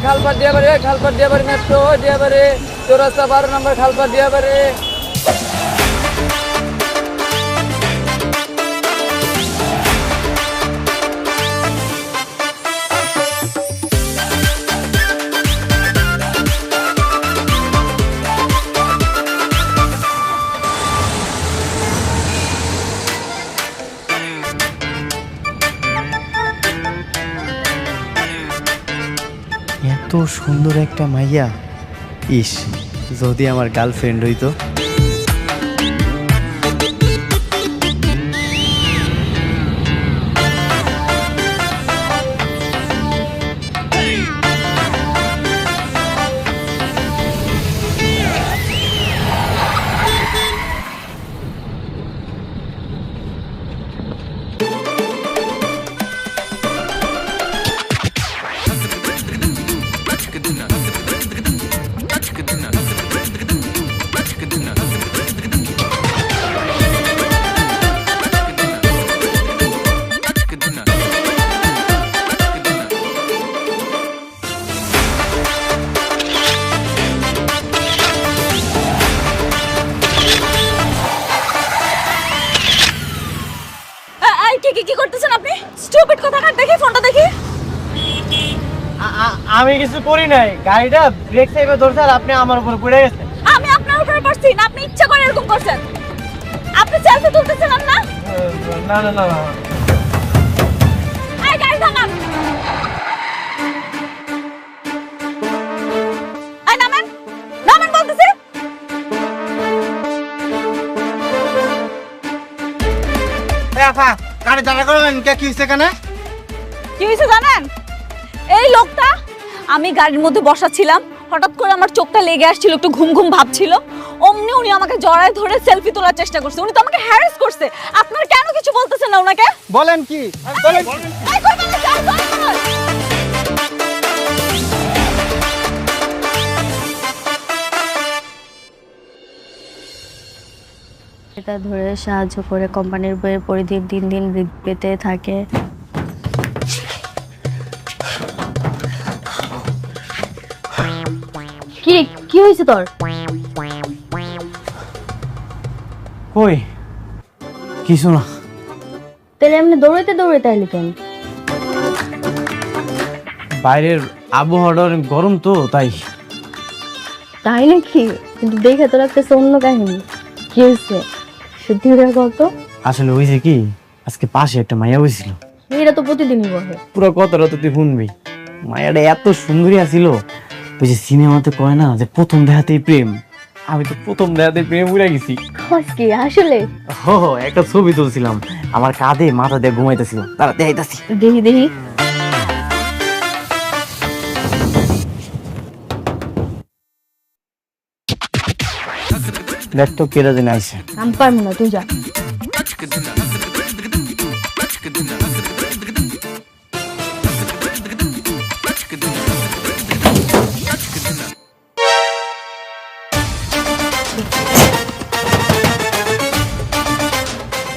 खालपाट दिया बारे मेट्रो दिया बारे चौरास्ता 12 नंबर खालपाट दिया बारे। এত সুন্দর একটা মাইয়া, ইস যদি আমার গার্লফ্রেন্ড হইতো। কি করতেছেন আপনি? স্টুপিড কথাকার, দেখি ফোনটা দেখি। আমি কিছু করি নাই, গাড়িটা ব্রেক সাইডে ধরছে আর আপনি আমার উপর পড়ে গেছেন। আমি আপনার উপরে পড়ছি না, আপনি ইচ্ছা করে এরকম করছেন। আপনি সেলফি তুলতেছিলেন না? না না না, এই গাড়ি থামান। এই নামেন, নামেন বলতেছি। আপা গাড়ি দাঁড়া করবেন কে? কি হয়েছে কেন? কি হয়েছে জানেন? এই লোকটা, আমি গাড়ির মধ্যে বসা ছিলাম, হঠাৎ করে আমার চোখটা লেগে আসছিল, একটু ঘুম ঘুম ভাব ছিল, অমনি উনি আমাকে জড়ায় ধরে সেলফি তোলার চেষ্টা করছে। উনি তো আমাকে হ্যারাস করছে। আপনারা কেন কিছু বলতেছেন না ওনাকে? বলেন কি? বলেন এই করবেন না, চল, চল, চল। এটা ধরে সাহায্য করে কোম্পানির বইয়ের পরিধি দিন দিন বৃদ্ধি পেতে থাকে। কি কি হয়েছে তোর? কই কিছু না। তাহলে এমনি দৌড়াইতে দৌড়াইতে আইলি কেন? বাইরের আবহাওয়াটা অনেক গরম তো তাই। তাই নাকি? কিন্তু দেখে তো লাগতেছে অন্য কাহিনী। কি হয়েছে সত্যি করে কত? আসলে হয়েছে কি, আজকে পাশে একটা মাইয়া হয়েছিল। এটা তো প্রতিদিনই বলে। পুরো কথাটা তো তুই শুনবি। মায়াটা এত সুন্দরী আছিল, ওই যে সিনেমাতে কয় না যে প্রথম দেখাতেই প্রেম, আমি তো প্রথম দেখাতেই প্রেম উড়ে গেছি। কি আসলে? হো একটা ছবি তুলছিলাম, আমার কাঁধে মাথা দিয়ে ঘুমাইতেছিল, তারা দেখাইতাছি। দেখি দেখি। দেখ তো কেরা দিন আইসে। আমি পারবো না, তুই যা।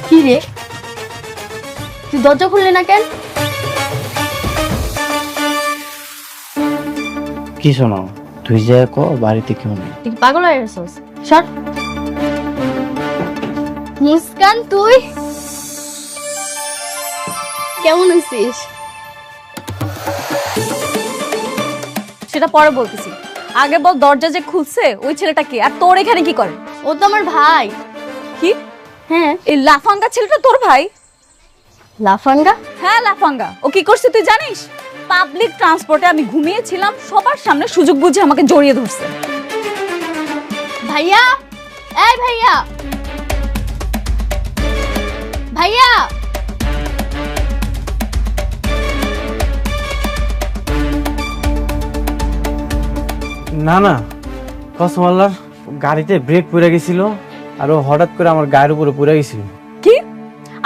কি রে, তুই দরজা খুললি না কেন? কি শোনো, তুই যে বাড়িতে কেউ নেই। তুই পাগল হয়ে গেছিস? সর। মুস্কান, তুই কেমন আছিস? সেটা পরে বলতেছি, আগে বল দরজা যে খুলছে ওই ছেলেটা কে, আর তোর এখানে কি করে? ও তো আমার ভাই। কি? হ্যাঁ। এই লাফাঙ্গা ছেলেটা তোর ভাই? লাফাঙ্গা? হ্যাঁ লাফাঙ্গা। ও কি করছে তুই জানিস? পাবলিক ট্রান্সপোর্টে আমি ঘুমিয়েছিলাম, সবার সামনে সুযোগ বুঝে আমাকে জড়িয়ে ধরছে। ভাইয়া, এই ভাইয়া, ভাইয়া। না না, কসম আল্লাহর, গাড়িতে ব্রেক পড়ে গেছিল আর ও হঠাৎ করে আমার গায়ের উপরে পড়ে গেছিল। কি?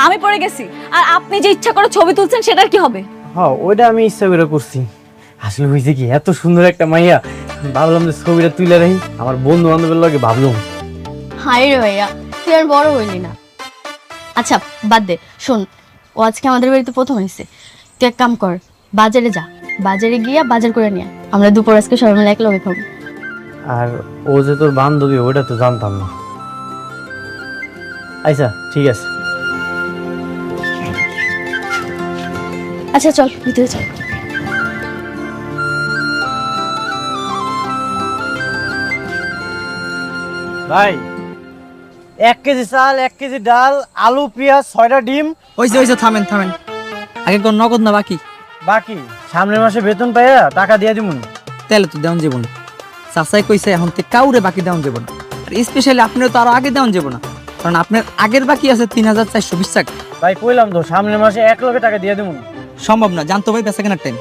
আমি পড়ে গেছি আর আপনি যে ইচ্ছা করে ছবি তুলছেন সেটার কি হবে? হ্যাঁ ওইটা আমি ইচ্ছা করে করছি। আসলে হয়েছে কি, এত সুন্দর একটা মাইয়া, ভাবলাম যে ছবিটা তুলে রাখি, আমার বন্ধু বান্ধবের লগে ভাবলাম। হাই রে ভাইয়া, তুই আর বড় হইলি না। আচ্ছা বাদ দে, শোন, ও আজকে আমাদের বাড়িতে প্রথম হয়েছে। তুই এক কাম কর, বাজারে যা, বাজারে গিয়া বাজার করে নিয়ে আমরা দুপুর আজকে সবাই মিলে একলগে খাবো। আর ও যে তোর বান্ধবী ওটা তো জানতাম না। আচ্ছা ঠিক আছে। আচ্ছা চল ভিতরে চল। ভাই 1 কেজি চাল, 1 কেজি ডাল, আলু, পেঁয়াজ, 6টা ডিম। ওই যে থামেন থামেন, আগে কোন নগদ না বাকি? বাকি সামনের মাসে বেতন পাইয়া টাকা দিয়ে দিমুন। তাহলে তো দেওয়ান যাব না। চাচাই কইছে এখন থেকে কাউরে বাকি দেওয়ান যাব না, আর স্পেশালি আপনিও তো আরো আগে দেওয়ান যাব না, কারণ আপনার আগের বাকি আছে 3420 টাকা। ভাই কইলাম তো সামনের মাসে 1 লক্ষ টাকা দিয়ে দিমুন। সম্ভব না, জানতো ভাই বেচা কেনার টাইম।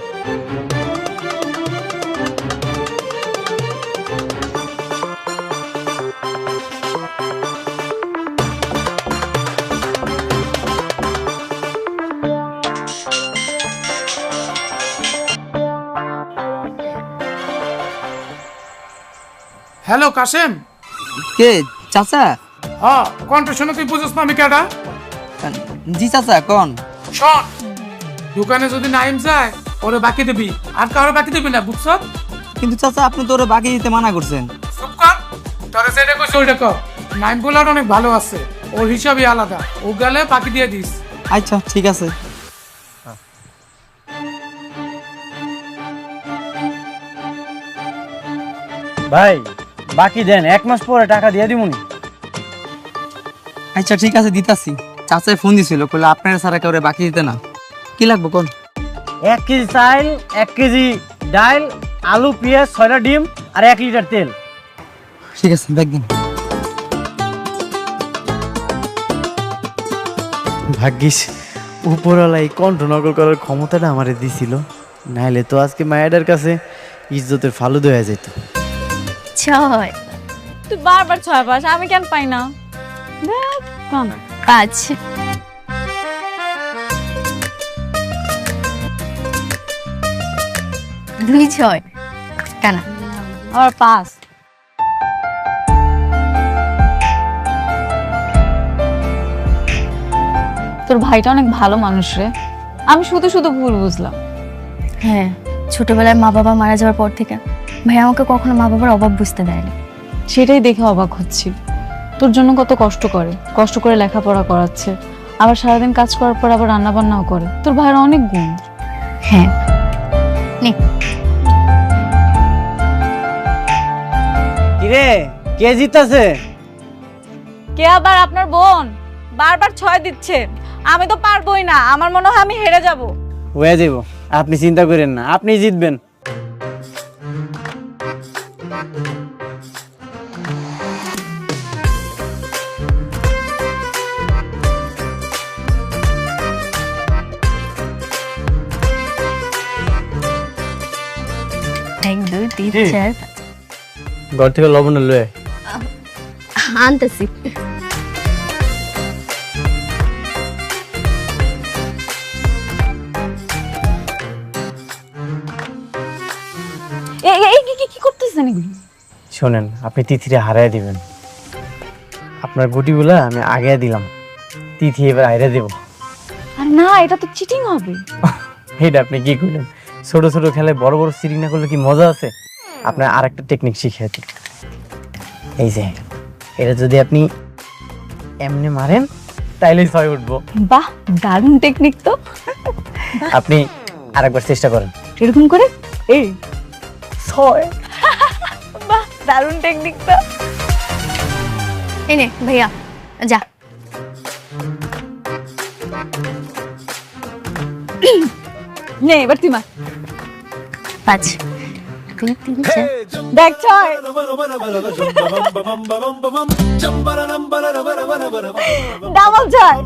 হ্যালো কাশেম। কে চাচা? হ্যাঁ কণ্ঠ শুনে তুই বুঝছ না আমি কেডা? জি চাচা কোন? শোন, দোকানে যদি নাইম যায় ওরে বাকি দিবি, আর কারো বাকি দিবি না, বুঝছ? কিন্তু চাচা আপনি তো ওরে বাকি দিতে মানা করছেন। চুপ কর, তোরে যেটা কইছ ওইটা কর। নাইম বলার অনেক ভালো আছে, ওর হিসাবই আলাদা, ও গেলে বাকি দিয়ে দিস। আচ্ছা ঠিক আছে। ভাই বাকি দেন, 1 মাস পরে টাকা দিয়ে দিমুন। আচ্ছা ঠিক আছে দিতাছি। চাচাই ফোন দিছিল, কইলে আপনার সারা কেউ বাকি দিতে না। কি লাগবে কোন? 1 কেজি চাল, 1 কেজি ডাল, আলু, পেঁয়াজ, 6টা ডিম আর 1 লিটার তেল। ঠিক আছে ব্যাগ দিন। ভাগ্যিস উপরওয়ালা এই কণ্ঠ নকল করার ক্ষমতাটা আমারে দিছিল, নাইলে তো আজকে মায়ের কাছে ইজ্জতের ফালুদা হয়ে যেত। ছয় তুই বারবার 6 পাস, আমি কেন পাই না? দেখ কম। 5 2 6 কানা আর 5। তোর ভাইটা অনেক ভালো মানুষ রে, আমি শুধু শুধু ভুল বুঝলাম। হ্যাঁ, ছোটবেলায় মা বাবা মারা যাওয়ার পর থেকে ভাই আমাকে কখনো মা বাবার অভাব বুঝতে দেয়নি। সেটাই দেখে অবাক হচ্ছি, তোর জন্য কত কষ্ট করে লেখাপড়া করাচ্ছে, আবার সারাদিন কাজ করার পর আবার রান্না বান্নাও করে। তোর ভাইয়ের অনেক গুণ। হ্যাঁ নে কিরে কে জিতাছে? কে আবার? আপনার বোন বারবার 6 দিচ্ছে, আমি তো পারবোই না, আমার মনে হয় আমি হেরে যাব। হয়ে যাব, আপনি চিন্তা করেন না, আপনি জিতবেন। এক দুই তিন জি। চার ঘর থেকে লবণ লয়ে আনতেছি। কি করতেছেন এগুলো? শোনেন, আপনি তিথিরে হারাই দিবেন। আপনার গুটিগুলা আমি আগে দিলাম, তিথি এবার হারাই দেব। আর না, এটা তো চিটিং হবে। এটা আপনি কি করলেন? ছোট ছোট খেলায় বড় বড় চিটিং না করলে কি মজা আছে? আপনার আরেকটা টেকনিক শিখিয়ে দিই। এই যে এটা যদি আপনি এমনি মারেন তাইলেই 6 উঠবো। বাহ, দারুণ টেকনিক তো। আপনি আরেকবার চেষ্টা করেন। এরকম করে এই 6। বাহ, দারুণ টেকনিক তো। এই নে ভাইয়া যা। নে এবার তুই মার। 5 2 3 4 দেখ 6। ডাবল 6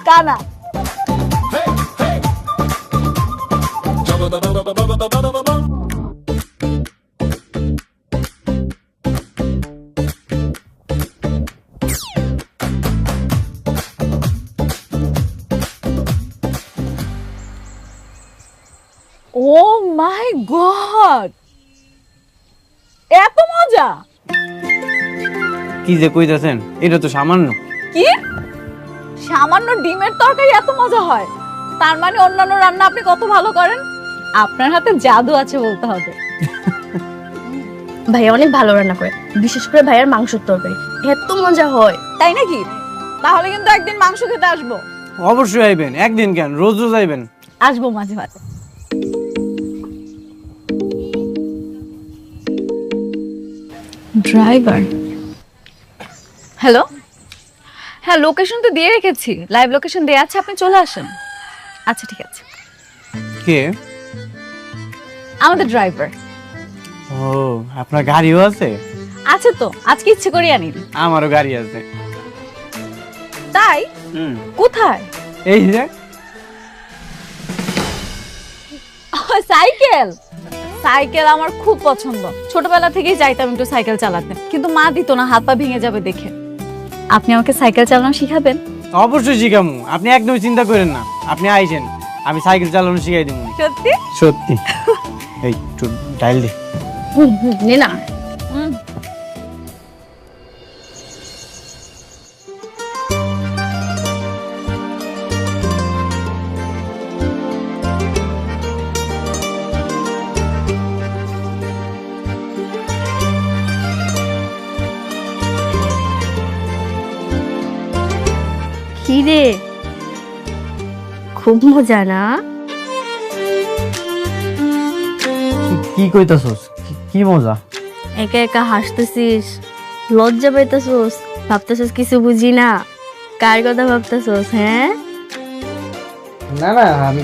কানা। ও মাই গড, এত মজা! কি যে কইতাছেন, এটা তো সামান্য। কি সামান্য ডিমের তরকারি এত মজা হয়? তার মানে অন্যান্য রান্না আপনি কত ভালো করেন। আপনার হাতে জাদু আছে বলতে হবে। ভাইয়া অনেক ভালো রান্না করে, বিশেষ করে ভাইয়ার মাংসের তরকারি এত মজা হয়। তাই নাকি? তাহলে কিন্তু একদিন মাংস খেতে আসবো। অবশ্যই আইবেন, একদিন কেন, রোজ রোজ আইবেন। আসবো মাঝে মাঝে। Driver, hello. হ্যাঁ, লোকেশন তো দিয়ে রেখেছি, লাইভ লোকেশন দেয়া আছে, আপনি চলে আসেন। আচ্ছা ঠিক আছে। কে? আমাদের ড্রাইভার। ও, আপনার গাড়িও আছে? আছে তো, আজকে ইচ্ছে করে আনিনি। আমারও গাড়ি আছে। তাই? কোথায়? এই যে সাইকেল। সাইকেল আমার খুব পছন্দ, ছোটবেলা থেকেই চাইতাম একটু সাইকেল চালাতে, কিন্তু মা দিত না, হাত পা ভেঙে যাবে দেখে। আপনি আমাকে সাইকেল চালানো শিখাবেন? অবশ্যই শিখামু, আপনি একদম চিন্তা করেন না। আপনি আইছেন, আমি সাইকেল চালানো শিখাই দেবো। সত্যি? সত্যি। এই একটু ডাইল দে। নে না। কি রে, খুব মজা না? কি কইতাছস? কি মজা? একা একা হাসতেছিস, লজ্জা পাইতেছস, ভাবতেছস কিছু বুঝি না। কার কথা ভাবতেছস? হ্যাঁ, না না, আমি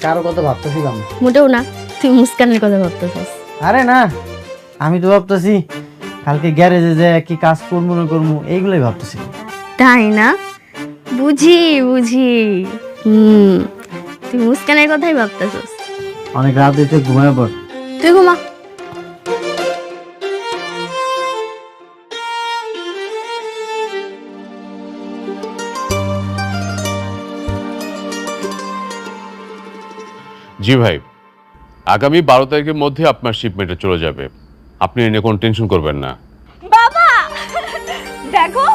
কারো কথা ভাবতেছিলাম। মোটেও না, তুই মুস্কানের কথা ভাবতেছস। আরে না, আমি তো ভাবতেছি কালকে গ্যারেজে যে কি কাজ করবো না করবো, এইগুলোই ভাবতেছি। তাই না? বুঝি বুঝি। তুই মুস্কানের কথাই ভাবতেছস। অনেক রাত হইতে ঘুমায় পড়। তুই ঘুমা। জি ভাই, আগামী 12 তারিখের মধ্যে আপনার শিপমেন্টে চলে যাবে, আপনি এ নিয়ে কোনো টেনশন করবেন না। বাবা দেখো,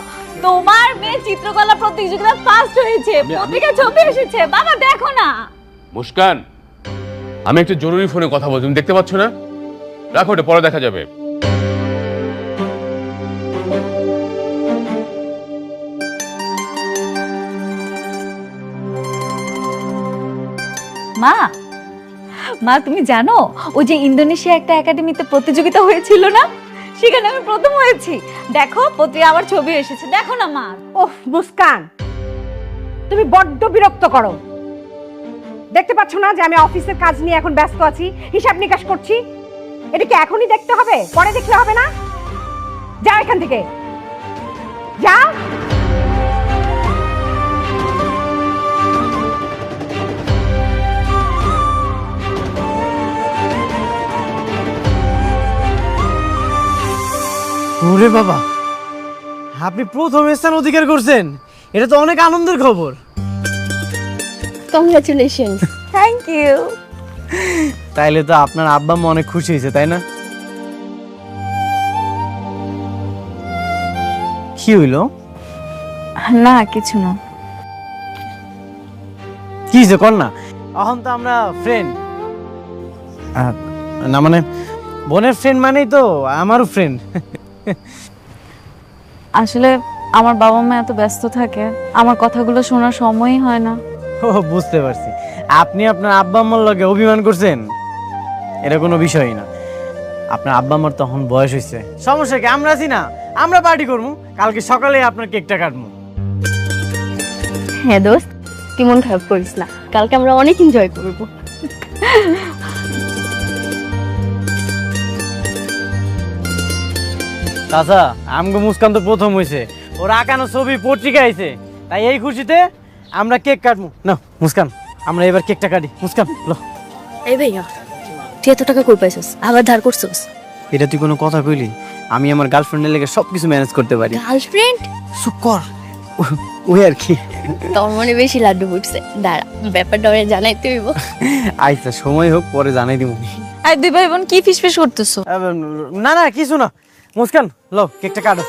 তোমার মেয়ে চিত্রকলা প্রতিযোগিতা ফার্স্ট হয়েছে, পত্রিকা ছবি এসেছে। বাবা দেখো না। মুস্কান, আমি একটা জরুরি ফোনে কথা বলছি, তুমি দেখতে পাচ্ছ না? রাখো, ওটা পরে দেখা যাবে। মা, মা তুমি জানো ওই যে ইন্দোনেশিয়া একটা একাডেমিতে প্রতিযোগিতা হয়েছিল না, সেখানে আমি প্রথম হয়েছি। দেখো পত্রিকা আমার ছবি এসেছে, দেখো না মা। ওহ মুস্কান, তুমি বড্ড বিরক্ত করো। দেখতে পাচ্ছ না যে আমি অফিসের কাজ নিয়ে এখন ব্যস্ত আছি, হিসাব নিকাশ করছি? এটা কি এখনই দেখতে হবে, পরে দেখলে হবে না? যা এখান থেকে, যা। ওরে বাবা, আপনি প্রথম স্থান অধিকার করছেন, এটা তো অনেক আনন্দের খবর। কংগ্রাচুলেশনস। Thank you. তাইলে তো আপনার আব্বা আম্মা অনেক খুশি হয়েছে, তাই না? কি হইলো? না কিছু না। কি হয়েছে কর না। এখন তো আমরা ফ্রেন্ড। না মানে বোনের ফ্রেন্ড মানেই তো আমারও ফ্রেন্ড। আসলে আমার বাবা মা এত ব্যস্ত থাকে, আমার কথাগুলো শোনার সময়ই হয় না। ও বুঝতে পারছি, আপনি আপনার আব্বা আম্মার লগে অভিমান করছেন, এটা কোনো বিষয়ই না। আপনার আব্বা আম্মার তখন বয়স হয়েছে, সমস্যা কি? আমরা আছি না, আমরা পার্টি করবো, কালকে সকালে আপনার কেকটা কাটবো। হ্যাঁ দোস্ত, তুই মন খারাপ করিস না, কালকে আমরা অনেক এনজয় করবো। চাচা, আমগো মুস্কান তো প্রথম হয়েছে, ওর আঁকানো ছবি পত্রিকা আইছে, তাই এই খুশিতে আমরা কেক কাটবো। না মুস্কান, আমরা এবার কেকটা কাটি। মুস্কান লো। এই ভাইয়া, তুই এত টাকা কই পাইছস, আবার ধার করছস? এটা তুই কোনো কথা কইলি? আমি আমার গার্লফ্রেন্ডের লেগে সবকিছু ম্যানেজ করতে পারি। গার্লফ্রেন্ড? চুপ কর, ওই আর কি। তোর মনে বেশি লাড্ডু ফুটছে, দাঁড়া ব্যাপারটা ওরে জানাইতে হইব। আচ্ছা সময় হোক, পরে জানাই দিব। আর দুই ভাই বোন কি ফিসফিস করতেছো? না না কিছু না। মুস্কান লো, কেকটা কাটো।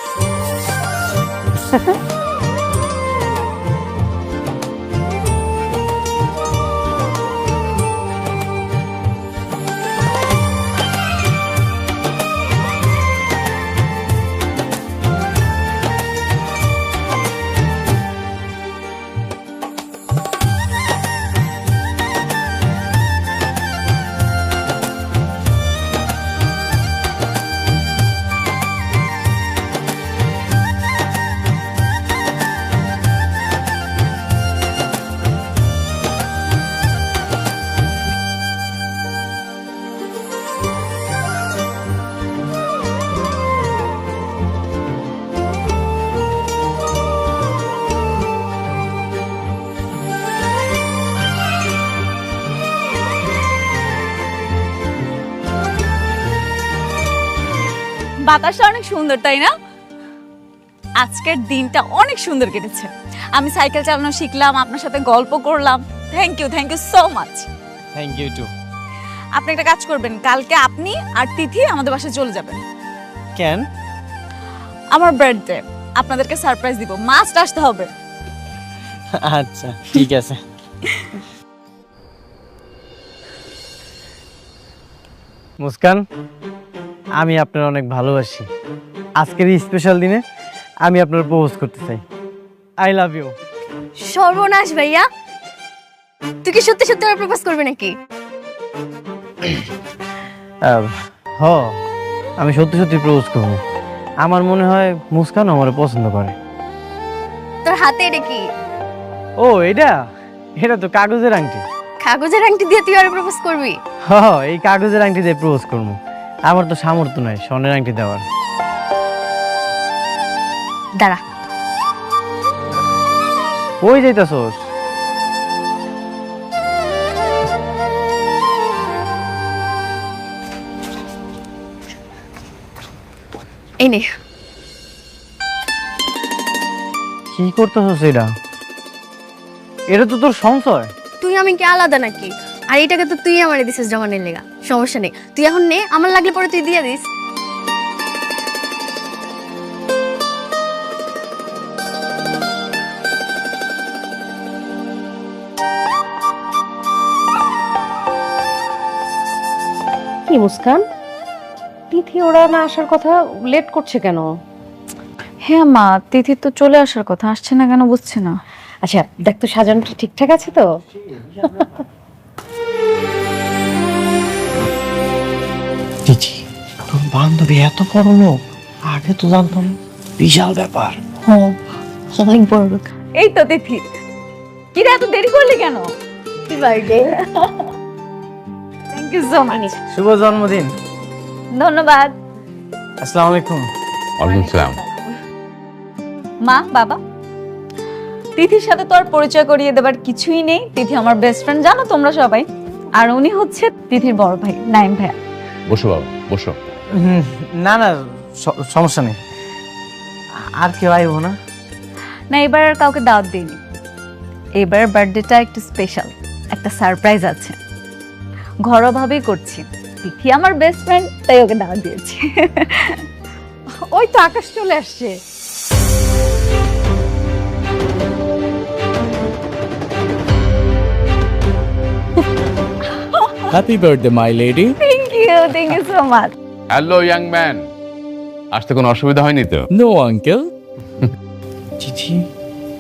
বাতাসটা অনেক সুন্দর তাই না? আজকের দিনটা অনেক সুন্দর কেটেছে। আমি সাইকেল চালানো শিখলাম, আপনার সাথে গল্প করলাম। Thank you so much. Thank you too. আপনি একটা কাজ করবেন, কালকে আপনি আর তিথি আমাদের বাসায় চলে যাবেন। কেন? আমার বার্থডে, আপনাদেরকে সারপ্রাইজ দিব, মাস্ট আসতে হবে। আচ্ছা ঠিক আছে। মুস্কান, আমি আপনার অনেক ভালোবাসি। আজকের এই স্পেশাল দিনে আমি আপনার প্রপোজ করতে চাই। I love you. সর্বনাশ ভাইয়া, তুই কি সত্যি সত্যি আমার প্রপোজ করবি নাকি? হ, আমি সত্যি সত্যি প্রপোজ করবো। আমার মনে হয় মুস্কান আমার পছন্দ করে। তোর হাতে এটা কি? ও এটা এটা তো কাগজের আংটি। কাগজের আংটি দিয়ে তুই আর প্রপোজ করবি? হ, এই কাগজের আংটি দিয়ে প্রপোজ করবো। আমার তো সামর্থ্য নাই স্বর্ণের আংটি দেওয়ার। দাঁড়া, ওই যাইতাছোস? এই নে। কি করতেছস এটা? এটা তো তোর সংশয়। তুই আমি কি আলাদা নাকি? আর এটাকে তো তুই আমারে দিছিস জমানের লেগা। সমস্যা নেই, তুই এখন নে, আমার লাগলে পরে তুই দিয়ে দিস। কি মুস্কান, তিথি ওরা না আসার কথা, লেট করছে কেন? হ্যাঁ মা, তিথি তো চলে আসার কথা, আসছে না কেন বুঝছে না। আচ্ছা দেখ তো সাজানোটা ঠিকঠাক আছে তো? দিদি, তোর বান্ধবী এত বড় লোক, আগে তো জানতাম না। বিশাল ব্যাপার। অনেক বড় লোক। এই তো তিথি, কি রে এত দেরি করলি কেন? Happy birthday. Thank you so much. শুভ জন্মদিন। ধন্যবাদ। আসসালামু আলাইকুম। ওয়ালাইকুম সালাম। মা বাবা, তিথির সাথে তো আর পরিচয় করিয়ে দেবার কিছুই নেই। তিথি আমার বেস্ট ফ্রেন্ড, জানো তোমরা সবাই। আর উনি হচ্ছে তিথির বড় ভাই নাইম ভাইয়া। বসো বাবা, বসো। না না, সমস্যা নেই। আর কেউ আইব না? না, এবার আর কাউকে দাওয়াত দিইনি। এবার বার্থডেটা একটু স্পেশাল, একটা সারপ্রাইজ আছে। ঘরোয়াভাবেই করছি। তিথি আমার বেস্ট ফ্রেন্ড, তাই ওকে দাওয়াত দিয়েছি। ওই তো আকাশ চলে আসছে। Happy birthday, my lady. Thank you so much. Hello young man, আসতে কোনো অসুবিধা হয়নি তো? No, uncle. চিঠি,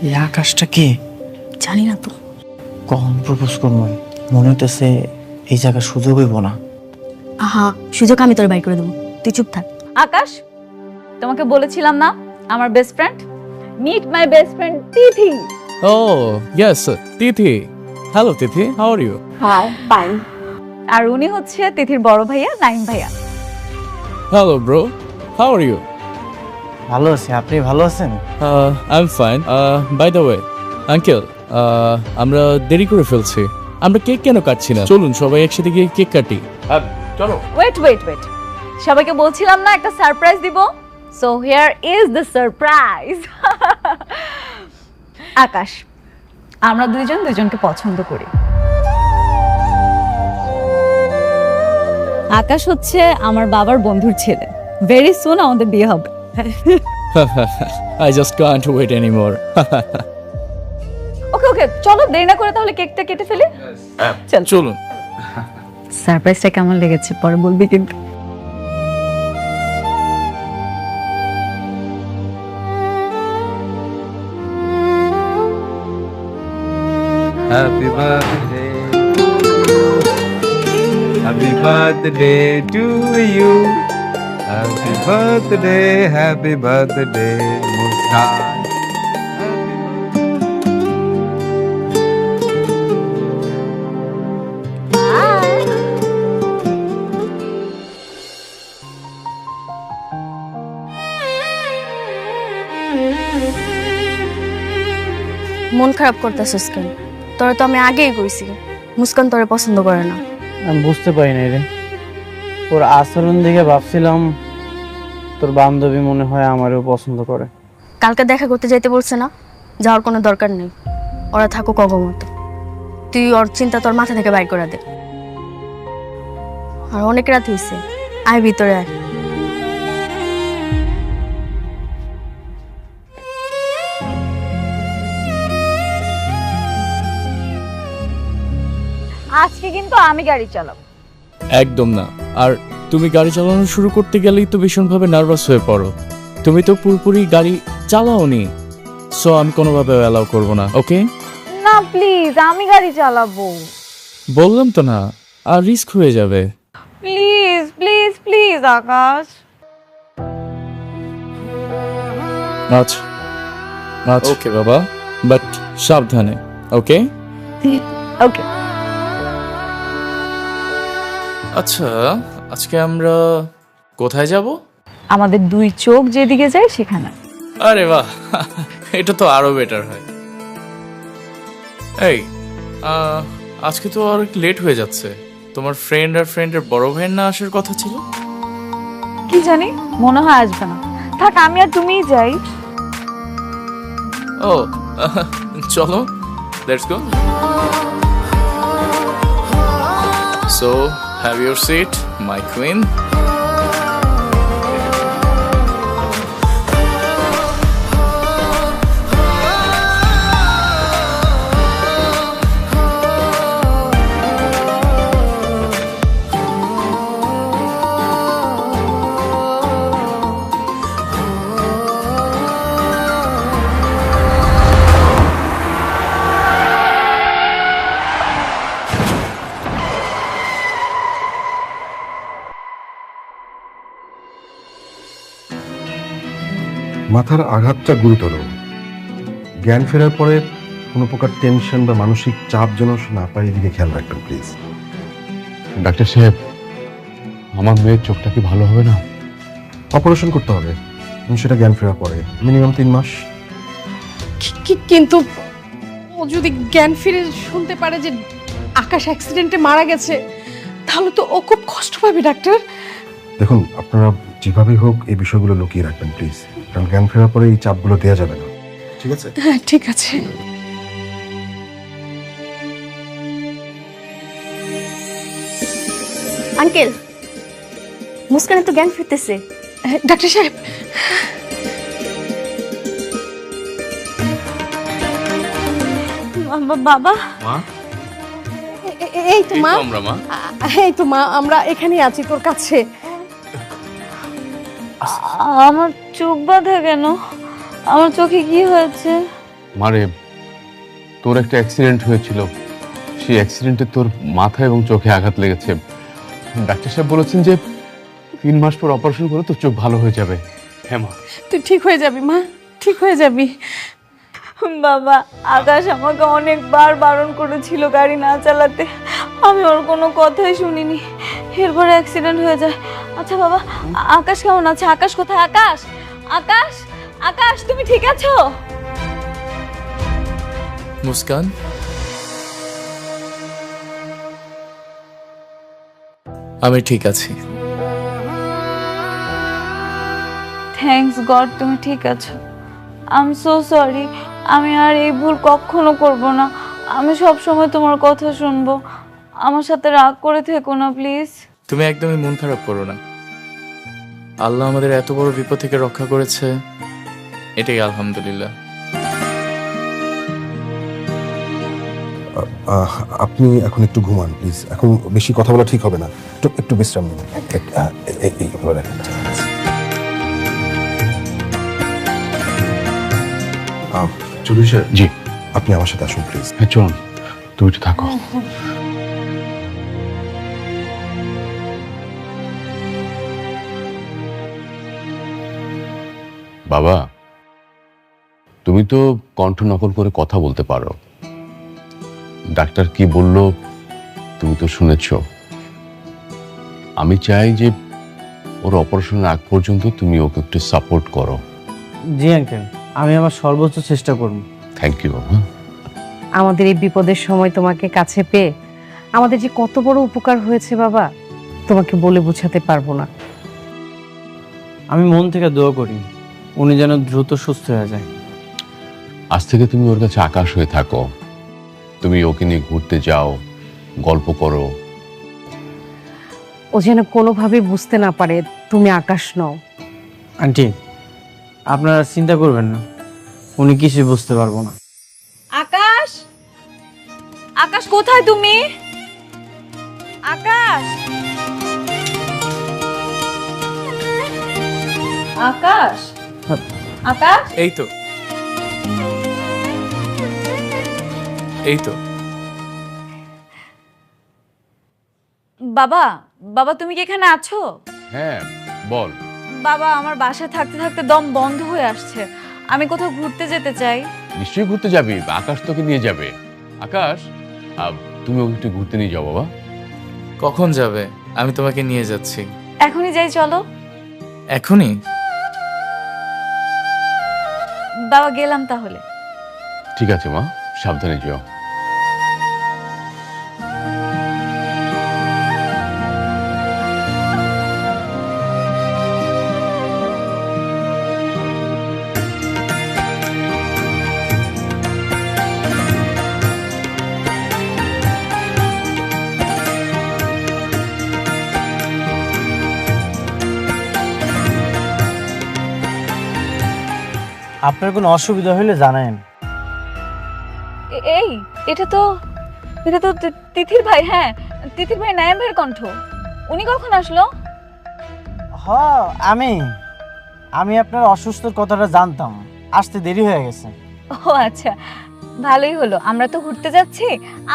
এই আকাশটা কে? জানি না তো। কখন প্রপোজ করবো? মনে হইতেছে এই জায়গা সুযোগ হইব না। আহা, সুযোগ আমি তোর বাই করে দেবো, তুই চুপ থাক। আকাশ, তোমাকে বলেছিলাম না আমার best friend, meet my best friend Tithi. Oh, yes, Tithi. Hello, Tithi. How are you? Hi, fine. আর উনি হচ্ছে তিথির বড় ভাইয়া নাইম ভাইয়া। Hello, bro. How are you? ভালো আছি, আপনি ভালো আছেন? I'm fine. By the way, uncle, আমরা দেরি করে ফেলছি। আমরা কেক কেন কাটছি না? চলুন সবাই একসাথে গিয়ে কেক কাটি। চলো। ওয়েট, সবাইকে বলছিলাম না একটা সারপ্রাইজ দিব। So here is the surprise. Akash, আমরা দুইজন দুইজনকে পছন্দ করি। আকাশ হচ্ছে আমার বাবার বন্ধুর ছেলে। ভেরি সুন আমাদের বিয়ে হবে। I just can't wait anymore. ওকে, চলো দেরি না করে তাহলে কেকটা কেটে ফেলি। চল। চলুন। সারপ্রাইজটা কেমন লেগেছে পরে বলবি কিন্তু। Happy birthday. Happy birthday to you. Happy birthday, Muskan. মন খারাপ করতেছিস কেন? তোরা তো আমি আগেই কইছি মুস্কান তোরে পছন্দ করে না। আমি বুঝতে পারি না রে, ওর আচরণ দেখে ভাবছিলাম তোর বান্ধবী মনে হয় আমারও পছন্দ করে। কালকে দেখা করতে যাইতে বলছে না, যাওয়ার কোনো দরকার নেই, ওরা থাকুক অবমত। তুই ওর চিন্তা তোর মাথা থেকে বাইর করে দে। আর অনেক রাত হয়েছে, আয় ভিতরে আয়। আজকে কিন্তু আমি গাড়ি চালাবো। একদম না। আর তুমি গাড়ি চালানো শুরু করতে গেলেই তো ভীষণভাবে নার্ভাস হয়ে পড়ো। তুমি তো পুরোপুরি গাড়ি চালাওনি, সো আমি কোনোভাবে অ্যালাউ করব না। ওকে? না প্লিজ, আমি গাড়ি চালাবো। বললাম তো না, আর রিস্ক হয়ে যাবে। প্লিজ প্লিজ প্লিজ আকাশ। আচ্ছা আচ্ছা, ওকে বাবা, বাট সাবধানে। ওকে ওকে। আচ্ছা, আজকে আমরা কোথায় যাব? আমাদের দুই চোখ যেদিকে যায় সেখানে। আরে বাহ, এটা তো আরো বেটার হয়। এই আজকে তো আর লেট হয়ে যাচ্ছে। তোমার ফ্রেন্ড আর ফ্রেন্ডের বড় ভাইয়ের না আসার কথা ছিল? কি জানি, মনে হয় আসবে না। থাক, আমি আর তুমিই যাই। ও চলো, let's go. So have your seat my queen. মাথার আঘাতটা গুরুতর। জ্ঞান ফেরার পরে কোনো প্রকার টেনশন বা মানসিক চাপ যেন না পায়, এদিকে খেয়াল রাখবেন প্লিজ। ডাক্তার সাহেব, আমার মেয়ের চোখটা কি ভালো হবে না? অপারেশন করতে হবে, সেটা জ্ঞান ফেরার পরে, মিনিমাম 3 মাস। কিন্তু ও যদি জ্ঞান ফিরে শুনতে পারে যে আকাশ অ্যাক্সিডেন্টে মারা গেছে, তাহলে তো ও খুব কষ্ট পাবে ডাক্তার। দেখুন, আপনারা যেভাবেই হোক এই বিষয়গুলো লুকিয়ে রাখবেন প্লিজ, কারণ জ্ঞান ফেরার পরে এই চাপগুলো দেওয়া যাবে না। ঠিক আছে? হ্যাঁ ঠিক আছে। আঙ্কেল, মুস্কানের তো জ্ঞান ফিরতেছে। ডাক্তার সাহেব, বাবা, মা, এই তো মা, আমরা মা। এই তো মা, আমরা এখানে আছি তোর কাছে। আমার চোখ বাঁধা কেন? আমার চোখে কি হয়েছে? মারে, তোর একটা অ্যাক্সিডেন্ট হয়েছিল, সেই অ্যাক্সিডেন্টে তোর মাথা এবং চোখে আঘাত লেগেছে। ডাক্তার সাহেব বলেছেন যে 3 মাস পর অপারেশন করে তোর চোখ ভালো হয়ে যাবে। হ্যাঁ মা, তুই ঠিক হয়ে যাবি মা, ঠিক হয়ে যাবি। বাবা, আকাশ আমাকে অনেকবার বারণ করেছিল গাড়ি না চালাতে, আমি ওর কোনো কথাই শুনিনি, এরপর অ্যাক্সিডেন্ট হয়ে যায়। আচ্ছা বাবা, আকাশ কেমন আছে? আকাশ কোথায়? আকাশ, আকাশ, আকাশ, তুমি ঠিক আছো? মুস্কান, আমি ঠিক আছি। থ্যাঙ্কস গড, তুমি ঠিক আছো। I am so sorry. আমি আর এই ভুল কখনো করব না। আমি সব সময় তোমার কথা শুনবো। আমার সাথে রাগ করে থেকো না প্লিজ। তুমি একদমই মন খারাপ করো না। আল্লাহ আমাদের এত বড় বিপদ থেকে রক্ষা করেছে, এটাই আলহামদুলিল্লাহ। আপনি এখন একটু ঘুমান প্লিজ, এখন বেশি কথা বলা ঠিক হবে না, একটু বিশ্রাম নিন। চৌধুরী স্যার, জি, আপনি আমার সাথে আসুন প্লিজ। হ্যাঁ চলুন, তুমি একটু থাকো। বাবা, তুমি তো কণ্ঠ নকল করে কথা বলতে পারো। ডাক্তার কি বললো তুমি তো শুনেছো। আমি চাই যে ওর অপারেশনের আগ পর্যন্ত তুমি ওকে একটু সাপোর্ট করো। জি আঙ্কেল, আমি আমার সর্বোচ্চ চেষ্টা করব। থ্যাংক ইউ বাবা। আমাদের এই বিপদের সময় তোমাকে কাছে পেয়ে আমাদের যে কত বড় উপকার হয়েছে বাবা, তোমাকে বলে বোঝাতে পারবো না। আমি মন থেকে দোয়া করি উনি যেন দ্রুত সুস্থ হয়ে যায়। আজ থেকে তুমি ওর কাছে আকাশ হয়ে থাকো, তুমি ওকে নিয়ে ঘুরতে যাও, গল্প করো। ও যেন কোনোভাবে বুঝতে না পারে তুমি আকাশ নও। আন্টি আপনারা চিন্তা করবেন না, উনি কিছুই বুঝতে পারবো না। আকাশ, আকাশ কোথায় তুমি? আকাশ, আকাশ, আকাশ। এই তো, এই তো। বাবা, বাবা তুমি কি এখানে আছো? হ্যাঁ বল। বাবা আমার বাসায় থাকতে থাকতে দম বন্ধ হয়ে আসছে, আমি কোথাও ঘুরতে যেতে চাই। নিশ্চয়ই ঘুরতে যাবি, আকাশ তোকে নিয়ে যাবে। আকাশ, তুমি ওকে একটু ঘুরতে নিয়ে যাও বাবা। কখন যাবে? আমি তোমাকে নিয়ে যাচ্ছি। এখনই যাই, চলো। এখনই? বাবা গেলাম তাহলে। ঠিক আছে মা, সাবধানে যেও। আপনার কোনো অসুবিধা হলে জানায়েন। এই এটা তো তিথির ভাই। হ্যাঁ, তিথির ভাই নায়ান ভাইয়ের কণ্ঠ। উনি কখন আসলো? আমি আপনার অসুস্থর কথাটা জানতাম, আসতে দেরি হয়ে গেছে। ও আচ্ছা, ভালোই হলো। আমরা তো ঘুরতে যাচ্ছি,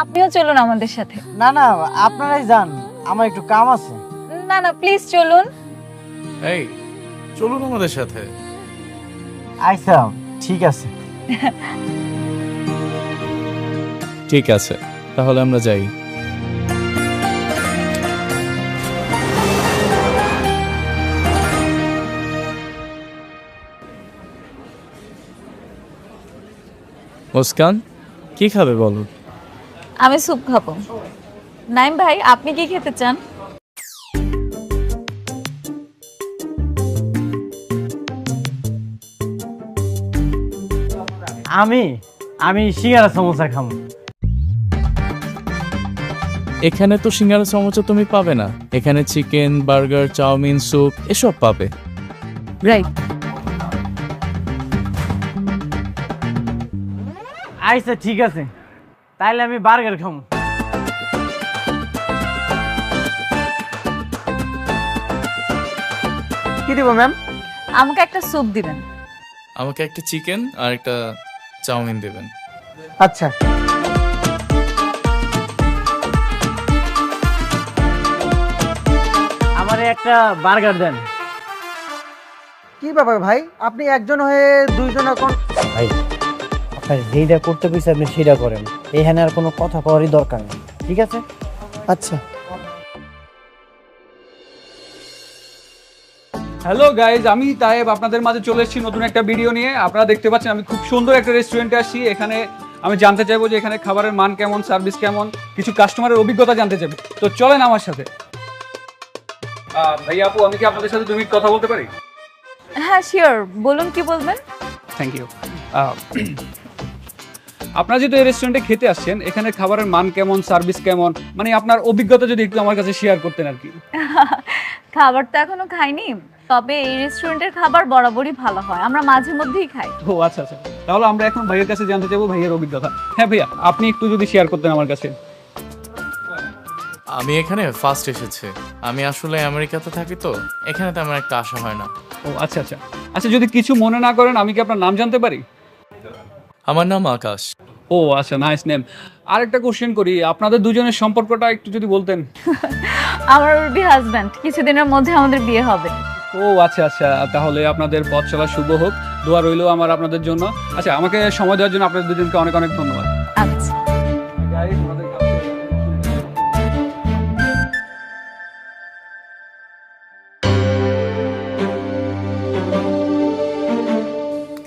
আপনিও চলুন আমাদের সাথে। না না, আপনারাই যান, আমার একটু কাম আছে। না না, প্লিজ চলুন। এই চলুন আমাদের সাথে। আচ্ছা ঠিক আছে। ঠিক আছে, তাহলে আমরা যাই। মুস্কান, কি খাবে বলো? আমি স্যুপ খাবো। নাইম ভাই আপনি কি খেতে চান? আমি সিঙ্গারা সমোসা খাবো। এখানে তো সিঙ্গারা সমোসা তুমি পাবে না, এখানে চিকেন, বার্গার, চাউমিন, স্যুপ এসব পাবে। রাইট। আচ্ছা ঠিক আছে, তাইলে আমি বার্গার খাবো। কি দিব ম্যাম? আমাকে একটা স্যুপ দিবেন। আমাকে একটা চিকেন আর একটা চাউমিন দেবেন। আচ্ছা। আমারে একটা বার্গার দেন। কি ব্যাপার ভাই, আপনি একজন হয়ে দুইজন এখন? ভাই আপনার যেটা করতে কইছে আপনি সেটা করেন, এখানে আর কোনো কথা কওয়ারই দরকার নেই, ঠিক আছে? আচ্ছা। হ্যালো গাইজ, আমি তায়েব আপনাদের মাঝে চলে এসেছি নতুন একটা ভিডিও নিয়ে। আপনারা দেখতে পাচ্ছেন আমি খুব সুন্দর একটা রেস্টুরেন্টে আসছি। এখানে আমি জানতে চাইবো যে এখানে খাবারের মান কেমন, সার্ভিস কেমন, কিছু কাস্টমারের অভিজ্ঞতা জানতে চাইবো। তো চলেন আমার সাথে। ভাইয়া আপু, আমি কি আপনাদের সাথে 2 মিনিট কথা বলতে পারি? হ্যাঁ শিওর, বলুন কি বলবেন। Thank you. আপনারা যেহেতু এই রেস্টুরেন্টে খেতে আসছেন, এখানে খাবারের মান কেমন, সার্ভিস কেমন, মানে আপনার অভিজ্ঞতা যদি একটু আমার কাছে শেয়ার করতেন আর কি। খাবার তো এখনো খাইনি, তবে এই রেস্টুরেন্টের খাবার বরাবরই ভালো হয়, আমরা মাঝে মধ্যেই খাই। ও আচ্ছা আচ্ছা, তাহলে আমরা এখন ভাইয়ের কাছে জানতে চাইবো ভাইয়ের অভিজ্ঞতা। হ্যাঁ ভাইয়া, আপনি একটু যদি শেয়ার করতেন আমার কাছে। আমি এখানে ফার্স্ট এসেছি, আমি আসলে আমেরিকাতে থাকি, তো এখানে তেমন একটা আসা হয় না। ও আচ্ছা আচ্ছা আচ্ছা, যদি কিছু মনে না করেন আমি কি আপনার নাম জানতে পারি? আমার নাম আকাশ। ও আচ্ছা, নাইস নেম। আরেকটা কোশ্চেন করি, আপনাদের দুজনের সম্পর্কটা একটু যদি বলতেন। আমার উর্বি হাজব্যান্ড, কিছুদিনের মধ্যে আমাদের বিয়ে হবে। ও আচ্ছা আচ্ছা, তাহলে আপনাদের পথ চলা শুভ হোক, দোয়া রইলো আমার আপনাদের জন্য। আচ্ছা, আমাকে সময় দেওয়ার জন্য আপনাদের দুজনকে অনেক অনেক ধন্যবাদ। আচ্ছা।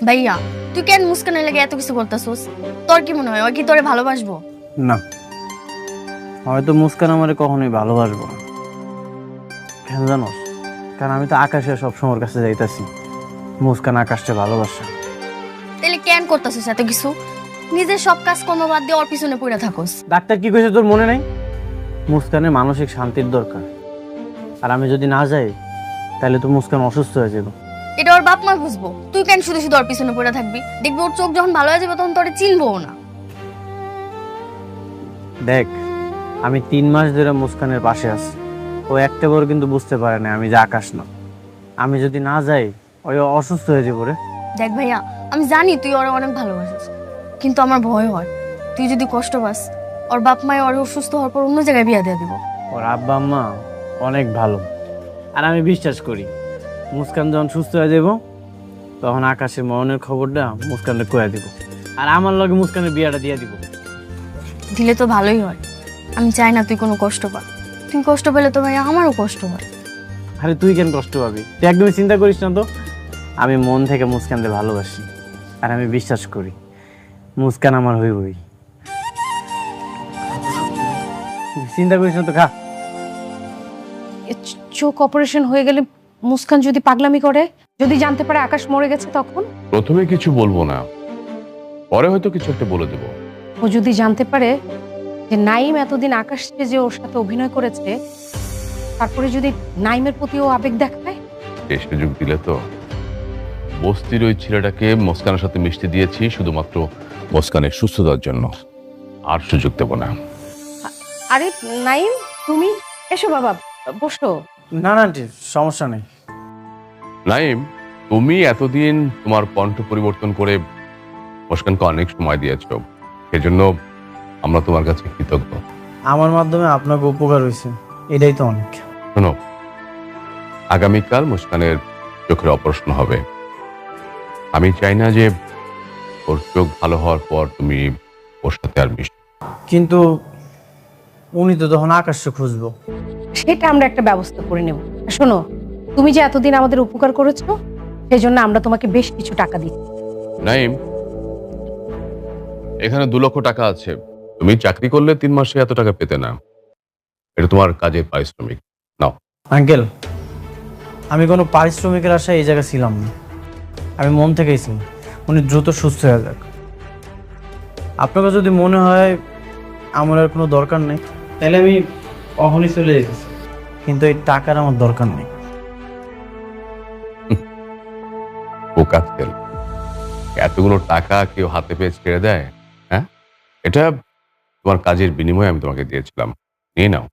ভাইয়া তুই কেন মুস্কানের লাগে এত কিছু করতেছস? তোর কি মনে হয় ও কি তোরে ভালোবাসবো? না, হয়তো মুস্কান আমারে কখনোই ভালোবাসবো না। কেন জানোস? কারণ আমি তো আকাশে সবসময় ওর কাছে যাইতাছি। মুস্কান আকাশটা ভালোবাসে। তাহলে কেন করতেছিস এত কিছু? নিজের সব কাজ কর্ম বাদ দিয়ে ওর পিছনে পড়ে থাকোস। ডাক্তার কি কইছে তোর মনে নাই? মুস্কানের মানসিক শান্তির দরকার, আর আমি যদি না যাই তাহলে তো মুস্কান অসুস্থ হয়ে যাবে। এটা ওর বাপ মা বুঝবো, তুই কেন শুধু শুধু ওর পিছনে পড়ে থাকবি? দেখবি ওর চোখ যখন ভালো হয়ে যাবে তখন তোরে চিনবও না। দেখ, আমি 3 মাস ধরে মুস্কানের পাশে আছি। ও একটা বার কিন্তু বুঝতে পারে না আমি যে আকাশ না। আমি যদি না যাই ওই অসুস্থ হয়ে যাবো রে। দেখ ভাইয়া, আমি জানি তুই ওরে অনেক ভালোবাসিস, কিন্তু আমার ভয় হয় তুই যদি কষ্ট পাস, ওর বাপ মায় ওর অসুস্থ হওয়ার পর অন্য জায়গায় বিয়া দিয়ে দিব। ওর আব্বা আম্মা অনেক ভালো, আর আমি বিশ্বাস করি মুস্কান যখন সুস্থ হয়ে যাব তখন আকাশের মরণের খবরটা মুস্কানকে কয়ে দিব, আর আমার লগে মুস্কানের বিয়াটা দিয়ে দিব। দিলে তো ভালোই হয়, আমি চাই না তুই কোনো কষ্ট পা। তুই কষ্ট পেলে তো ভাইয়া আমারও কষ্ট হয়। আরে তুই কেন কষ্ট পাবি? তুই একদমই চিন্তা করিস না তো। আমি মন থেকে মুস্কানকে ভালোবাসি, আর আমি বিশ্বাস করি মুস্কান আমার হইবই। চিন্তা করিস না তো, খা। চোখ অপারেশন হয়ে গেলে মুস্কান যদি পাগলামি করে, যদি জানতে পারে আকাশ মরে গেছে, তখন? প্রথমে কিছু বলবো না, পরে হয়তো কিছু একটা বলে দেবো। ও যদি জানতে পারে যে নাইম এতদিন আকাশকে যে ওর সাথে অভিনয় করেছে, তারপরে যদি নাইমের প্রতি ও আবেগ দেখায়? এই সুযোগ দিলে তো। বস্তির ওই ছেলেটাকে মুস্কানের সাথে মিশতে দিয়েছি শুধুমাত্র মুস্কানের সুস্থতার জন্য, আর সুযোগ দেব না। আরে নাইম, তুমি এসো বাবা, বসো। না না আন্টি, সমস্যা নেই। নাইম, তুমি এতদিন তোমার কণ্ঠ পরিবর্তন করে মুস্কানকে অনেক সময় দিয়েছো, সেজন্য আমরা তোমার কাছে কৃতজ্ঞ। আমার মাধ্যমে আপনাকে উপকার হয়েছে, এটাই তো অনেক। শোনো, আগামীকাল মুস্কানের চোখের অপারেশন হবে। আমি চাই না যে ওর চোখ ভালো হওয়ার পর তুমি ওর সাথে আর মিশো। কিন্তু উনি তো তখন আকাশকে খুঁজবো। সেটা আমরা একটা ব্যবস্থা করে নেব। শোনো, তুমি যে এতদিন আমাদের উপকার করেছো, সেই জন্য আমরা তোমাকে বেশ কিছু টাকা দিচ্ছি। নাইম, এখানে 2 লক্ষ টাকা আছে। তুমি চাকরি করলে 3 মাসে এত টাকা পেতে না। এটা তোমার কাজের পারিশ্রমিক, নাও। আঙ্কেল, আমি কোনো পারিশ্রমিকের আশায় এই জায়গায় ছিলাম না। আমি মন থেকেই ছিলাম উনি দ্রুত সুস্থ হয়ে যাক। আপনাকে যদি মনে হয় আমার আর কোনো দরকার নেই, তাহলে আমি অহনই চলে যেতেছি, কিন্তু এই টাকার আমার দরকার নেই। বোকা ছেলে, এতগুলো টাকা কেউ হাতে পেয়ে ছেড়ে দেয়? হ্যাঁ, এটা তোমার কাজের বিনিময়ে আমি তোমাকে দিয়েছিলাম, নিয়ে নাও।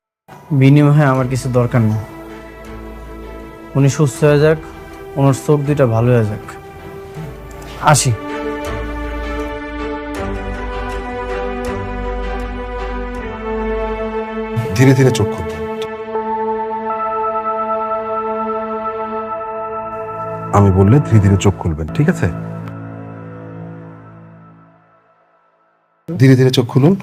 বিনিময়ে আমার কিছু দরকার নেই। উনি সুস্থ হয়ে যাক, ওনার চোখ দুইটা ভালো হয়ে যাক। আসি। ধীরে ধীরে চোখ খুলবেন। আমি বললে ধীরে ধীরে চোখ খুলবেন, ঠিক আছে? ধীরে ধীরে চোখ খুলুন।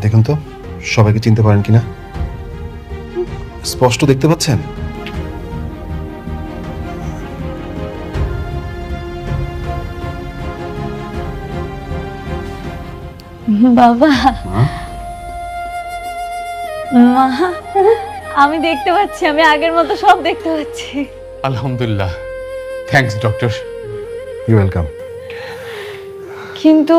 দেখুন তো সবাইকে চিনতে পারেন কিনা, স্পষ্ট দেখতে পাচ্ছেন? বাবা, মা, আমি দেখতে পাচ্ছি, আমি আগের মতো সব দেখতে পাচ্ছি। আলহামদুলিল্লাহ, থ্যাঙ্কস ডক্টর। You welcome. কিন্তু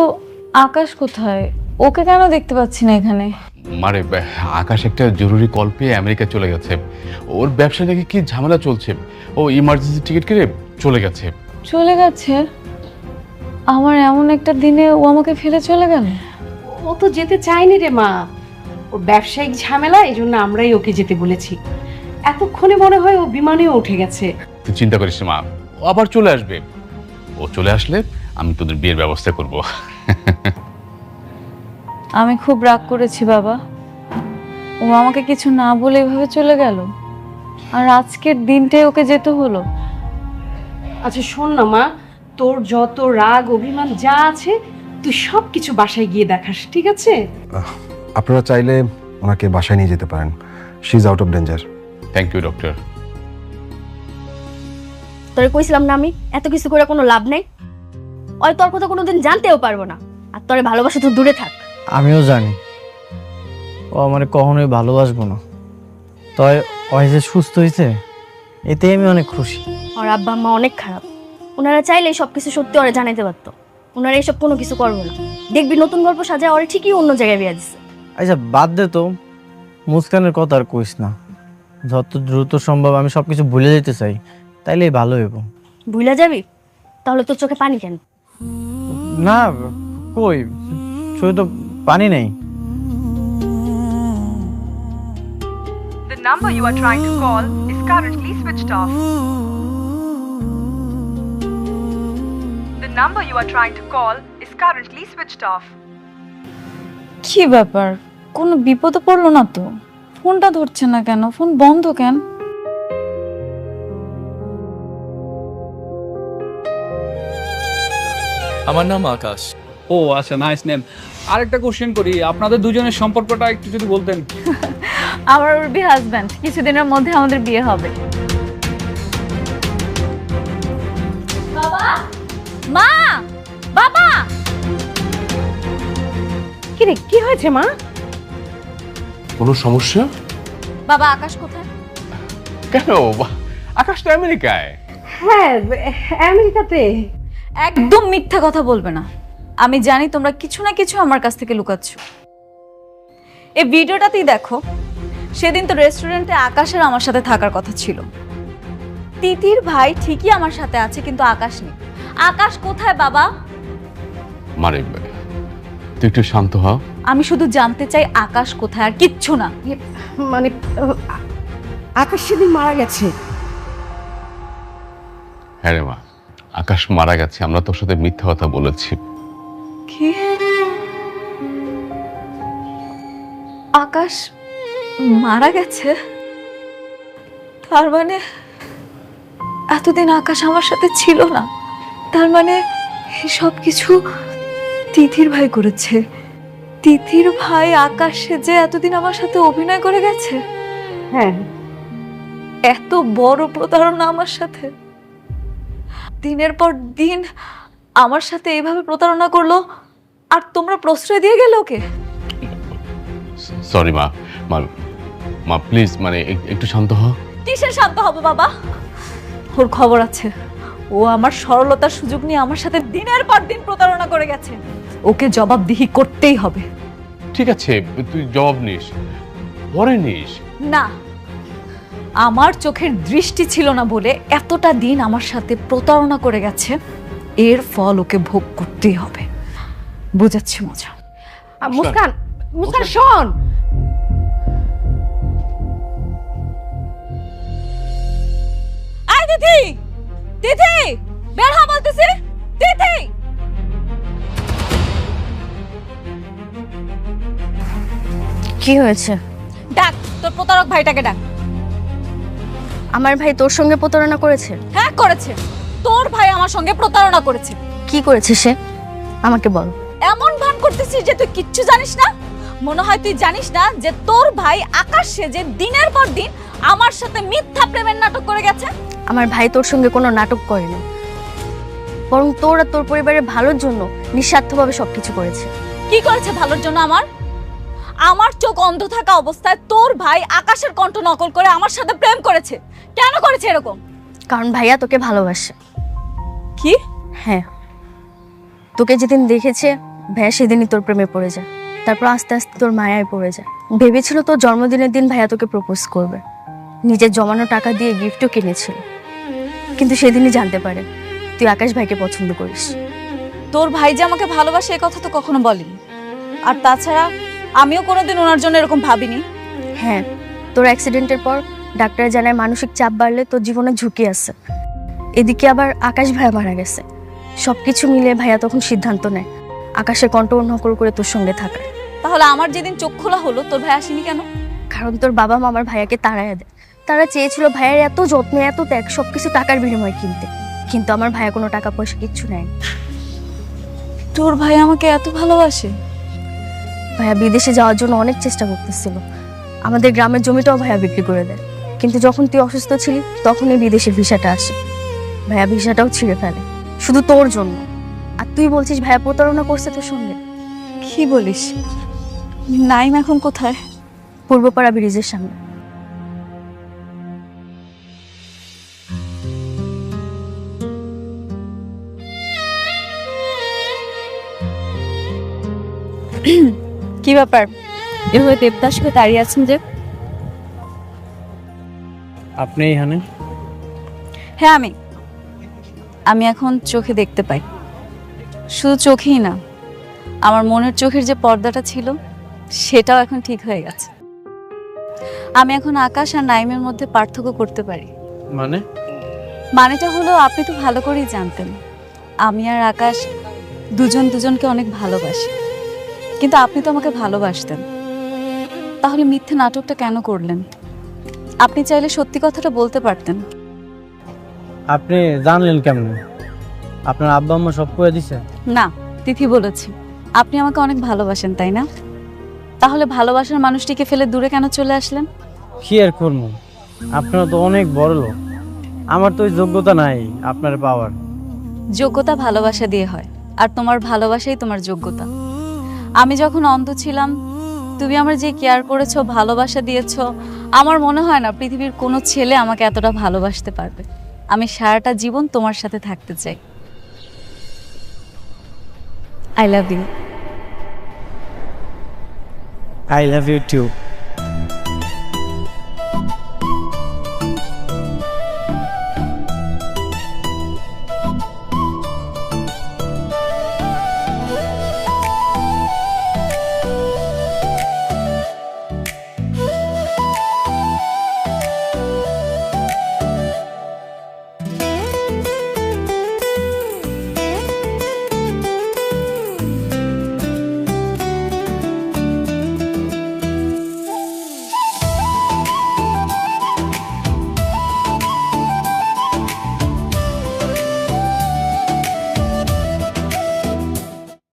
আকাশ কোথায়? ওকে কেন দেখতে পাচ্ছি না এখানে? মারে, আকাশ একটা জরুরি কল পেয়ে আমেরিকা চলে গেছে। ওর ব্যবসা নাকি কি ঝামেলা চলছে, ও ইমার্জেন্সি টিকিট কেটে চলে গেছে। চলে গেছে? আমার এমন একটা দিনে ও আমাকে ফেলে চলে গেল? ও তো যেতে চায়নি রে মা, ওর ব্যবসায়িক ঝামেলা, এই জন্য আমরাই ওকে যেতে বলেছি। এতক্ষণে মনে হয় ও বিমানেও উঠে গেছে। তুই চিন্তা করিস না মা, ও আবার চলে আসবে। ও চলে আসলে আমি তোদের বিয়ের ব্যবস্থা করব। আমি খুব রাগ করেছি বাবা, ও আমাকে কিছু না বলে এভাবে চলে গেল, আর আজকের দিনটাই ওকে যেতে হলো। আচ্ছা শোন না মা, তোর যত রাগ অভিমান যা আছে তুই সব কিছু বাসায় গিয়ে দেখাস, ঠিক আছে? আপনারা চাইলে ওনাকে বাসায় নিয়ে যেতে পারেন, she is out of danger. Thank you doctor. তোরে কইছিলাম না আমি এত কিছু করে কোনো লাভ নেই। ওই তোর কথা কোনোদিন জানতেও পারবো না, আর তোরে ভালোবাসা তো দূরে থাক। আমিও জানি ও আমার কখনোই ভালোবাসবো না। তবে ও যে সুস্থ হয়েছে এতে আমি অনেক খুশি। ওর আব্বা আম্মা অনেক খারাপ, ওনারা চাইলে সব কিছু সত্যি ওরা জানাইতে পারতো, ওনারা এসব কোনো কিছু করবো না। দেখবি নতুন গল্প সাজায় ওরা ঠিকই অন্য জায়গায় বিয়ে দিচ্ছে। আচ্ছা বাদ দে তো, মুস্কানের কথা আর কইস না। যত দ্রুত সম্ভব আমি সবকিছু ভুলে যেতে চাই, তাইলেই ভালো হইব। ভুলে যাবি? তাহলে তোর চোখে পানি কেন? না কই, চোখে তো পানি নেই। The number you are trying to call is currently switched off. The number you are trying to call is currently switched off. কি ব্যাপার, কোনো বিপদে পড়লো না তো? ফোনটা ধরছে না কেন? ফোন বন্ধ কেন? আমার নাম আকাশ। ও আচ্ছা, নাইস নেম। আরেকটা কোশ্চেন করি, আপনাদের দুজনের সম্পর্কটা একটু যদি বলতেন। আমার উর্বি হাজবেন্ড, কিছুদিনের মধ্যে আমাদের বিয়ে হবে। বাবা, মা, বাবা। কি রে, কি হয়েছে মা? কোনো সমস্যা? বাবা আকাশ কোথায়? কেন? আকাশ তো আমেরিকায়। হ্যাঁ, আমেরিকাতে। একদম মিথ্যা কথা বলবে না। আমি জানি তোমরা কিছু না কিছু আমার কাছ থেকে লুকাচ্ছ। এই ভিডিওটাতেই দেখো, সেদিন তো রেস্টুরেন্টে আকাশের আমার সাথে থাকার কথা ছিল। তিতির ভাই ঠিকই আমার সাথে আছে, কিন্তু আকাশ নেই। আকাশ কোথায় বাবা? মানে তুই একটু শান্ত হ। আমি শুধু জানতে চাই আকাশ কোথায়, আর কিচ্ছু না। মানে আকাশ সেদিন মারা গেছে। হ্যাঁ রে মা, আকাশ মারা গেছে। আমরা তোর সাথে মিথ্যা কথা বলেছি। কি? আকাশ মারা গেছে? তার মানে এতদিন আকাশ আমার সাথে ছিল না। তার মানে সব কিছু তিথির ভাই করেছে। তিথির ভাই আকাশ যে এতদিন আমার সাথে অভিনয় করে গেছে। হ্যাঁ, এত বড় প্রতারণা আমার সাথে। দিনের পর দিন আমার সাথে এইভাবে প্রতারণা করলো, আর তোমরা প্রশ্রয় দিয়ে গেলে ওকে। সরি মা, মা মা প্লিজ, মানে একটু শান্ত হ। কিসের শান্ত হব বাবা? ওর খবর আছে। ও আমার সরলতার সুযোগ নিয়ে আমার সাথে দিনের পর দিন প্রতারণা করে গেছে। ওকে জবাবদিহি করতেই হবে। ঠিক আছে, তুই জবাব নিস, পরে নিস। না, আমার চোখের দৃষ্টি ছিল না বলে এতটা দিন আমার সাথে প্রতারণা করে গেছে। এর ফল ওকে ভোগ করতেই হবে। বুঝাচ্ছি মজা। মুস্কান, মুস্কান শোন। আয় তিথি, তিথি বের হ বলতেছি। তিথি, কি হয়েছে? ডাক তোর প্রতারক ভাইটাকে ডাক। আমার ভাই তোর সঙ্গে প্রতারণা করেছে? হ্যাঁ করেছে। তোর ভাই আমার সঙ্গে প্রতারণা করেছে। কি করেছে সে? আমাকে বল। এমন ভান করতেছিস যে তুই কিচ্ছু জানিস না। মনে হয় তুই জানিস না যে তোর ভাই আকাশ সেজে দিনের পর দিন আমার সাথে মিথ্যা প্রেমের নাটক করে গেছে। আমার ভাই তোর সঙ্গে কোনো নাটক করেনি, বরং তোর আর তোর পরিবারের ভালোর জন্য নিঃস্বার্থভাবে সবকিছু করেছে। কি করেছে ভালোর জন্য? আমার চোখ অন্ধ থাকা অবস্থায় তোর ভাই আকাশের কণ্ঠ নকল করে আমার সাথে প্রেম করেছে। কেন করেছে এরকম? কারণ ভাইয়া তোকে ভালোবাসে। কি? হ্যাঁ, তোকে যেদিন দেখেছে ভাইয়া সেদিনই তোর প্রেমে পড়ে যায়। তারপর আস্তে আস্তে তোর মায়ায় পড়ে যায়। ভেবেছিল তোর জন্মদিনের দিন ভাইয়া তোকে প্রপোজ করবে, নিজের জমানো টাকা দিয়ে গিফটও কিনেছিল। কিন্তু সেদিনই জানতে পারে তুই আকাশ ভাইকে পছন্দ করিস। তোর ভাই যে আমাকে ভালোবাসে এ কথা তো কখনো বলেনি। আর তাছাড়া আমিও কোনোদিন ওনার জন্য এরকম ভাবিনি। হ্যাঁ, তোর অ্যাক্সিডেন্টের পর ডাক্তার জানায় মানসিক চাপ বাড়লে তোর জীবনে ঝুঁকি আছে। এদিকে আবার আকাশ ভাইয়া মারা গেছে। সবকিছু মিলে ভাইয়া তখন সিদ্ধান্ত নেয় আকাশের কণ্ঠ নকল করে তোর সঙ্গে থাকার। তাহলে আমার যেদিন চোখ খোলা হলো তোর ভাই আসেনি কেন? কারণ তোর বাবা মা আমার ভাইয়াকে তাড়াইয়া দেয়। তারা চেয়েছিল ভাইয়ের এত যত্ন এত ত্যাগ সবকিছু টাকার বিনিময়ে কিনতে, কিন্তু আমার ভাইয়া কোনো টাকা পয়সা কিচ্ছু নেয়নি। তোর ভাই আমাকে এত ভালোবাসে? ভাইয়া বিদেশে যাওয়ার জন্য অনেক চেষ্টা করতেছিল। আমাদের গ্রামের জমিটাও ভাইয়া বিক্রি করে দেয়। কিন্তু যখন তুই অসুস্থ ছিলি তখনই বিদেশের ভিসাটা আসে। ভাইয়া ভিসাটাও ছিঁড়ে ফেলে শুধু তোর জন্য। আর তুই বলছিস ভাইয়া প্রতারণা করছে তোর সঙ্গে? কি বলিস? নাইম এখন কোথায়? পূর্বপাড়া ব্রিজের সামনে। কি ব্যাপার এভাবে দেবদাস হয়ে দাঁড়িয়ে আছেন যে? আপনি এখানে? হ্যাঁ আমি এখন চোখে দেখতে পাই। শুধু চোখেই না, আমার মনের চোখের যে পর্দাটা ছিল সেটাও এখন ঠিক হয়ে গেছে। আমি এখন আকাশ আর নাইমের মধ্যে পার্থক্য করতে পারি। মানেটা হলো, আপনি তো ভালো করেই জানতেন আমি আর আকাশ দুজনকে অনেক ভালোবাসি, কিন্তু আপনি তো আমাকে ভালোবাসতেন, তাহলে মিথ্যে নাটকটা কেন করলেন? আপনি চাইলে সত্যি কথাটা বলতে পারতেন। আপনি জানলেন কেমনে? আপনার আব্বা আম্মা সব কয়ে দিছে? না, তিথি বলেছি আপনি আমাকে অনেক ভালোবাসেন, তাই না? তাহলে ভালোবাসার মানুষটিকে ফেলে দূরে কেন চলে আসলেন? কি আর করবো, আপনারা তো অনেক বড় লোক, আমার তো ওই যোগ্যতা নাই আপনার পাওয়ার। যোগ্যতা ভালোবাসা দিয়ে হয়, আর তোমার ভালোবাসাই তোমার যোগ্যতা। আমি যখন অন্ধ ছিলাম, তুমি আমার যে কেয়ার করেছো, ভালোবাসা দিয়েছো, আমার মনে হয় না পৃথিবীর কোনো ছেলে আমাকে এতটা ভালোবাসতে পারবে। আমি সারাটা জীবন তোমার সাথে থাকতে চাই। I love you. I love you too.